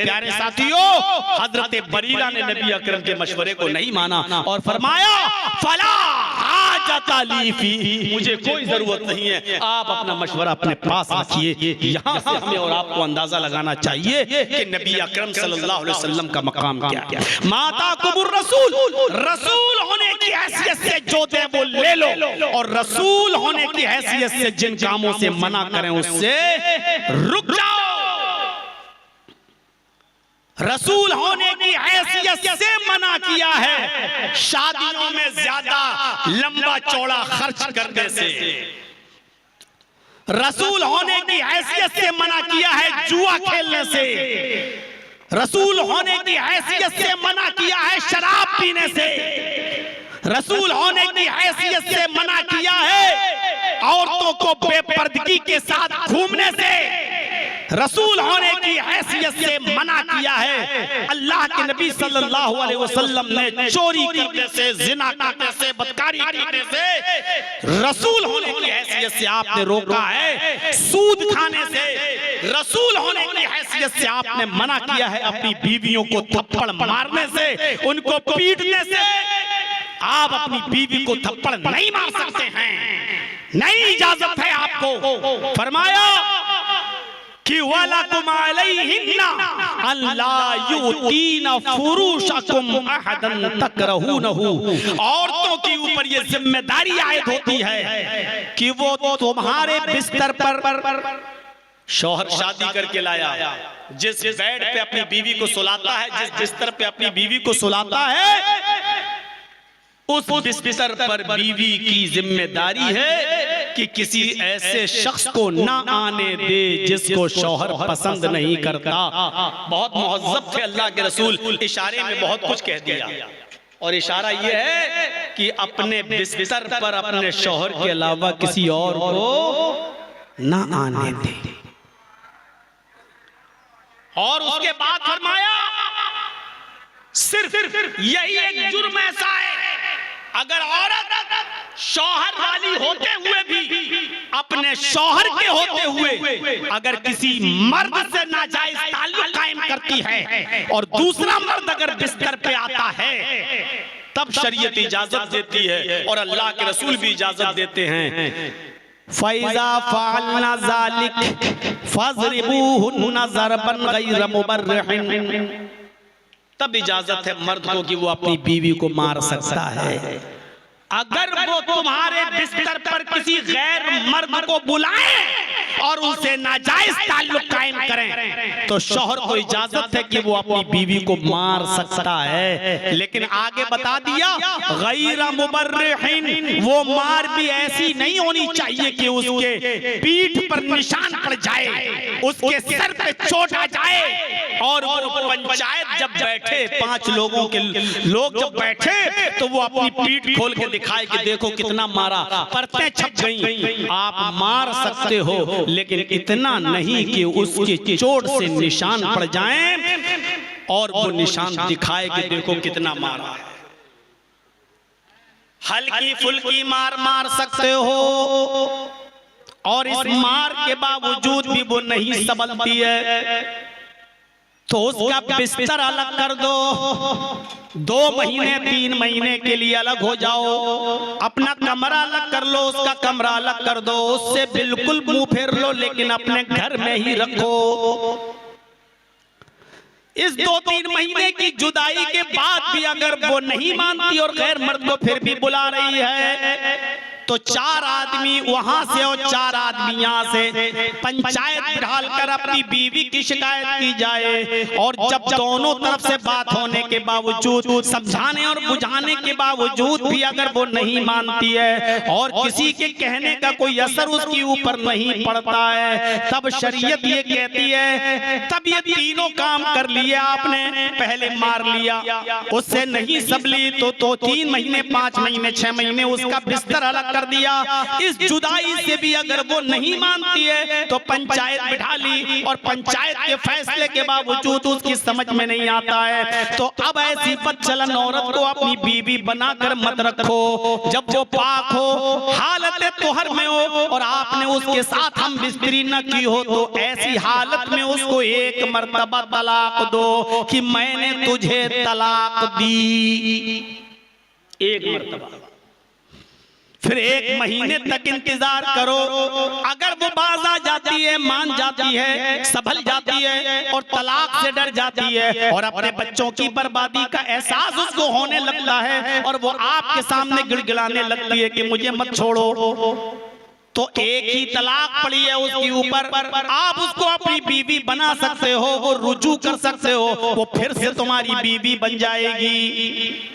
प्यारे साथियों, हजरत बरीरा ने नबी अकरम के मशवरे को नहीं माना और फरमाया फला हाजता ली फी, मुझे कोई जरूरत नहीं है, आप अपना मशवरा अपने पास रखिए। यहाँ से हमें और आपको अंदाजा लगाना चाहिए कि नबी अकरम सल्लल्लाहु अलैहि वसल्लम का मकाम क्या है। माता कुबुर रसूल, रसूल होने की हैसियत से जो दे वो ले लो, और रसूल होने की हैसियत से जिन कामों से मना करें उससे रुक जाओ। रसूल होने की हैसियत से मना किया है शादियों में ज्यादा लंबा चौड़ा खर्च करने से, रसूल होने की हैसियत से मना किया है जुआ खेलने से, रसूल होने की हैसियत से मना किया है शराब पीने से, रसूल होने की हैसियत से मना किया है औरतों को बेपर्दगी के साथ घूमने से, रसूल होने की हैसियत से मना किया है अल्लाह के नबी सल्लल्लाहु अलैहि वसल्लम ने चोरी करने से, जिना करने से, बदकारी करने से, रसूल होने की हैसियत से आपने रोका है सूद खाने से, रसूल होने की हैसियत से आपने मना किया है अपनी बीवियों को थप्पड़ मारने से, उनको पीटने से। आप अपनी बीवी को थप्पड़ नहीं मार सकते हैं, नहीं इजाजत है आपको। फरमाया कि वलकुम अलैहिन्ना अल्ला युतीना फुरूशकुम अहदन तकरहूनहु, औरतों के ऊपर ये जिम्मेदारी आयद होती है कि वो तुम्हारे बिस्तर पर, शौहर शादी करके लाया, जिस बेड पे अपनी बीवी को सुलाता है, जिस बिस्तर पे अपनी बीवी को सुलाता है, उस बिस्तर पर बीवी की जिम्मेदारी है कि किसी ऐसे शख्स को ना आने दे जिसको शौहर पसंद नहीं करता। बहुत मुहज़्ज़ब थे अल्लाह के रसूल, इशारे में बहुत कुछ कह दिया, और इशारा यह है कि अपने बिस्तर पर अपने शौहर के अलावा किसी और को ना आने दे। और उसके बाद फरमाया सिर्फ यही एक जुर्म ऐसा है, अगर औरत शौहर वाली होते हुए भी, अपने शौहर के होते हुए अगर किसी मर्द से नाजायज ताल्लुक कायम करती है और दूसरा मर्द अगर बिस्तर पे आता है, तब शरीयत इजाजत देती है और अल्लाह के रसूल भी इजाजत देते हैं। फैज़ा फ़अलना ज़ालिक फ़ज़रिबूहुन्ना ज़रबन गैर मुबर्रिहिन, तब इजाजत है मर्द को कि वो अपनी बीवी को मार सकता है। अगर वो तुम्हारे बिस्तर पर किसी गैर मर्द को बुलाएं और उनसे नाजायज ताल्लुक कायम करें तो शौहर को इजाजत है कि वो अपनी बीवी को मार सकता है। लेकिन आगे बता दिया गैर मुबर्रिहिन, वो मार भी ऐसी नहीं होनी चाहिए कि उसके पीठ पर निशान पड़ जाए, उसके सर पे चोट आ जाए, और वो पंचायत जब बैठे, 5 लोगों के लोग जब बैठे तो वो अपनी पीठ खोल के दिखाए कि देखो कितना मारा, परतें छप गई। आप मार सकते हो लेकिन इतना नहीं कि उसकी चोट से निशान पड़ जाएं और वो निशान दिखाए कि देखो कितना मारा है। हल्की फुल्की मार मार सकते हो, और इस मार के बावजूद भी वो नहीं संभलती है तो उसका बिस्तर अलग कर दो, 2 महीने 3 महीने के लिए अलग हो जाओ, अपना कमरा अलग कर लो, उसका कमरा अलग कर दो, उससे बिल्कुल मुंह फेर लो, लेकिन अपने घर में ही रखो। इस 2-3 महीने की जुदाई के बाद भी अगर वो नहीं मानती और गैर मर्द को फिर भी बुला रही है तो 4 आदमी वहां से और 4 आदमी यहाँ से पंचायत बिठाल कर अपनी बीवी की शिकायत की जाए, और जब दोनों तरफ से बात होने के बावजूद, समझाने और बुझाने के बावजूद भी अगर वो नहीं मानती है और किसी के कहने का कोई असर उसके ऊपर नहीं पड़ता है, तब शरीयत ये कहती है तब ये तीनों काम कर लिए आपने, पहले मार लिया, उससे नहीं संभली तो 3 महीने 5 महीने 6 महीने उसका बिस्तर अलग कर दिया। इस जुदाई से भी अगर वो नहीं मानती है तो पंचायत बिठा ली, और पंचायत के फैसले के बावजूद उसकी समझ में नहीं आता है तो अब ऐसी बदचलन औरत को अपनी बीवी बनाकर मत रखो। जब वो पाक हो, हालत तोहर में हो और आपने उसके साथ हम बिस्तरी न की हो तो ऐसी हालत में उसको एक मर्तबा तलाक दो कि मैंने तुझे तलाक दी, एक मर्तबा। फिर 1 महीने तक इंतजार करो। अगर वो बाज आ जाती है, मान जाती है, संभल जाती है और तलाक से डर जाती है और अपने बच्चों की बर्बादी का एहसास उसको होने लगता है और वो आपके सामने गिड़गिड़ाने लगती है कि मुझे मत छोड़ो, तो एक ही तलाक पड़ी है उसके ऊपर, आप उसको अपनी बीवी बना सकते हो, वो रुजू कर सकते हो, वो फिर से तुम्हारी बीवी बन जाएगी।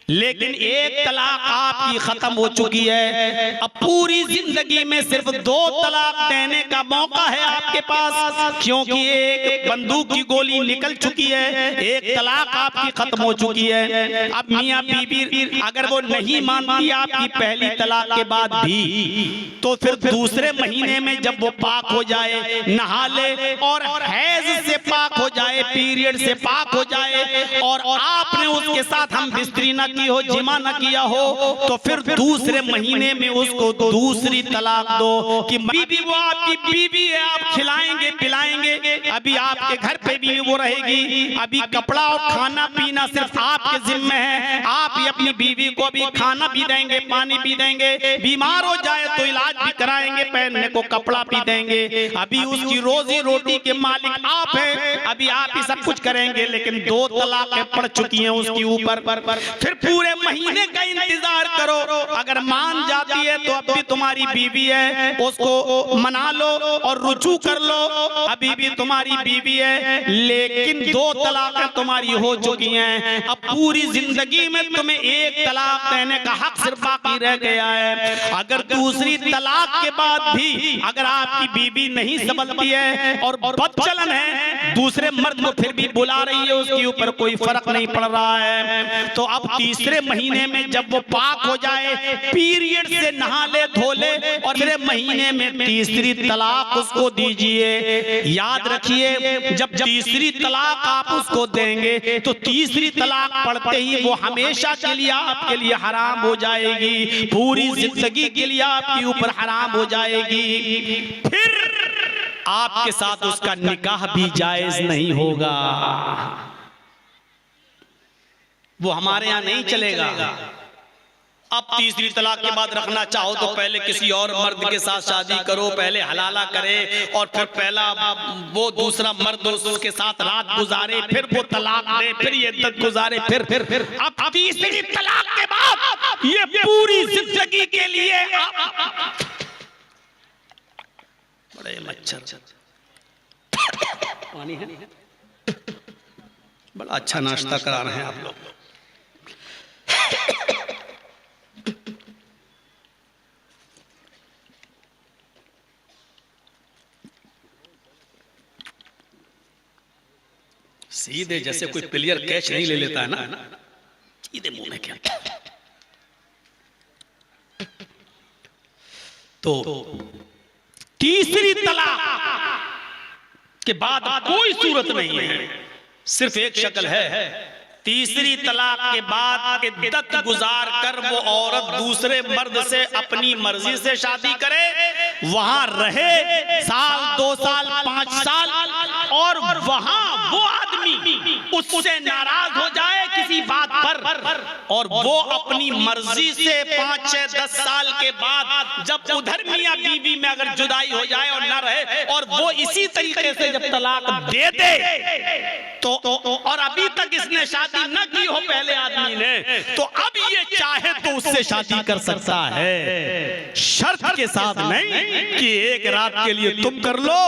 लेकिन एक तलाक आपकी खत्म हो चुकी है, अब पूरी जिंदगी में सिर्फ 2 तलाक देने का मौका है आपके पास, क्योंकि एक बंदूक की गोली निकल चुकी है, एक तलाक आपकी खत्म हो चुकी है। अब मियां बीवी अगर वो नहीं मानती आपकी पहली तलाक के बाद भी, तो फिर दूसरे महीने में जब वो पाक हो जाए, नहा ले और हैज से पाक हो जाए, पीरियड से पाक हो जाए और आपने उसके साथ हम बिस्तरी न हो, जिमा न किया हो, तो फिर दूसरे महीने में उसको दूसरी तलाक दो कि बीवी वो आपकी बीवी है, आप खिलाएंगे पिलाएंगे, अभी आपके घर पे भी वो रहेगी, अभी कपड़ा और खाना पीना सिर्फ आपके जिम्मे है, आप ही अपनी बीवी को भी खाना भी देंगे, पानी भी देंगे, बीमार हो जाए तो इलाज भी कराएंगे, पहनने को कपड़ा भी देंगे, अभी उसकी रोजी रोटी के मालिक आप हैं, अभी आप ही सब कुछ करेंगे। लेकिन 2 तलाकें पड़ चुकी हैं उसके ऊपर, फिर पूरे महीने का इंतजार करो, अगर मान जाती है तो अब भी तुम्हारी बीवी है, उसको मना लो और रुजू कर लो, अभी भी तुम्हारी बीवी है, लेकिन 2 तलाकें तुम्हारी हो चुकी हैं, अब पूरी जिंदगी में तुम्हें एक तलाक देने का हक सिर्फ बाकी रह गया है। अगर दूसरी तलाक के बाद भी अगर आपकी बीवी नहीं संभलती है और बदचलन है, दूसरे मर्द को फिर भी बुला रही है, उसके ऊपर कोई फर्क नहीं पड़ रहा है, तो अब तीसरे महीने में जब वो पाक हो जाए, पीरियड से नहा ले धो ले और तीसरे महीने में तीसरी तलाक उसको दीजिए। याद रखिए, जब तीसरी तलाक आप उसको देंगे तो तीसरी तलाक पढ़ते ही वो हमेशा के लिए आपके लिए हराम हो जाएगी, पूरी जिंदगी के लिए आपके ऊपर हराम हो जाएगी, फिर आपके साथ उसका निकाह भी जायज नहीं होगा। वो हमारे यहाँ नहीं चलेगा। अब तीसरी तलाक के बाद रखना चाहो तो पहले किसी और मर्द के साथ शादी करो, पहले हलाला करे और फिर पहला वो दूसरा मर्द उसके साथ रात गुजारे, फिर वो तलाक दे, फिर ये इद्दत गुजारे, फिर अब तीसरी तलाक के बाद ये पूरी जिंदगी के लिए बड़े मच्छर पानी है, बड़ा अच्छा नाश्ता करा रहे हैं आप लोग। सीधे जैसे कोई प्लेयर कैच नहीं ले लेता है ना, सीधे मुंह में क्या। तो तीसरी तलाक के बाद कोई सूरत नहीं है, सिर्फ एक शक्ल है, तीसरी तलाक के बाद इद्दत गुजार कर वो औरत दूसरे मर्द से अपनी मर्जी से शादी करे, वहां रहे 1 साल 2 साल 5 साल और वहां वो आदमी उससे नाराज हो जाए किसी बात पर और वो अपनी मर्जी से 5 6 10 साल के बाद जब उधर मियां बीवी में अगर जुदाई हो जाए और ना रहे और वो इसी तरीके से जब तलाक दे दे तो और अभी तक इसने शादी न की हो पहले आदमी ने, तो अब ये चाहे तो उससे शादी कर सकता है, शर्त के साथ नहीं कि एक रात के लिए तुम कर लो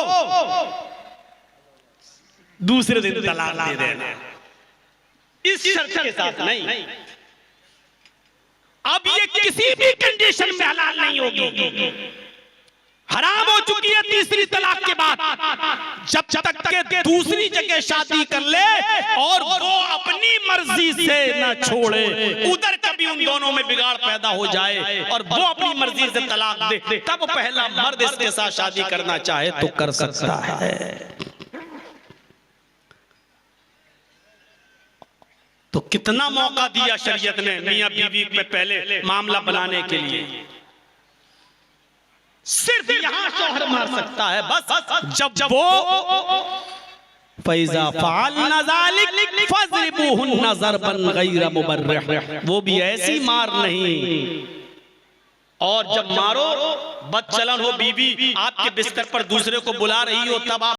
दूसरे दिन तलाक दे देना, इस शर्त के साथ नहीं। अब ये किसी भी कंडीशन में हलाल नहीं होगी, हराम हो चुकी है तीसरी तलाक के बाद। जब तक के दूसरी जगह शादी कर ले और वो अपनी मर्जी से न छोड़े, उधर कभी उन दोनों में बिगाड़ पैदा हो जाए और वो अपनी मर्जी से तलाक दे, तब पहला मर्द इसके साथ शादी करना चाहे तो कर सकता है। तो कितना मौका दिया शरीयत ने मियां बीवी पे पहले मामला बनाने के लिए। सिर्फ यहां शौहर मार सकता है बस जब वो फैज़ा फ़अलना ज़ालिक फ़ज़रिबूहुन्ना ज़रबन गैर मुबर्रिह, वो भी ऐसी मार नहीं। और जब मारो बदचलन हो, बीवी आपके बिस्तर पर दूसरे को बुला रही हो, तब आप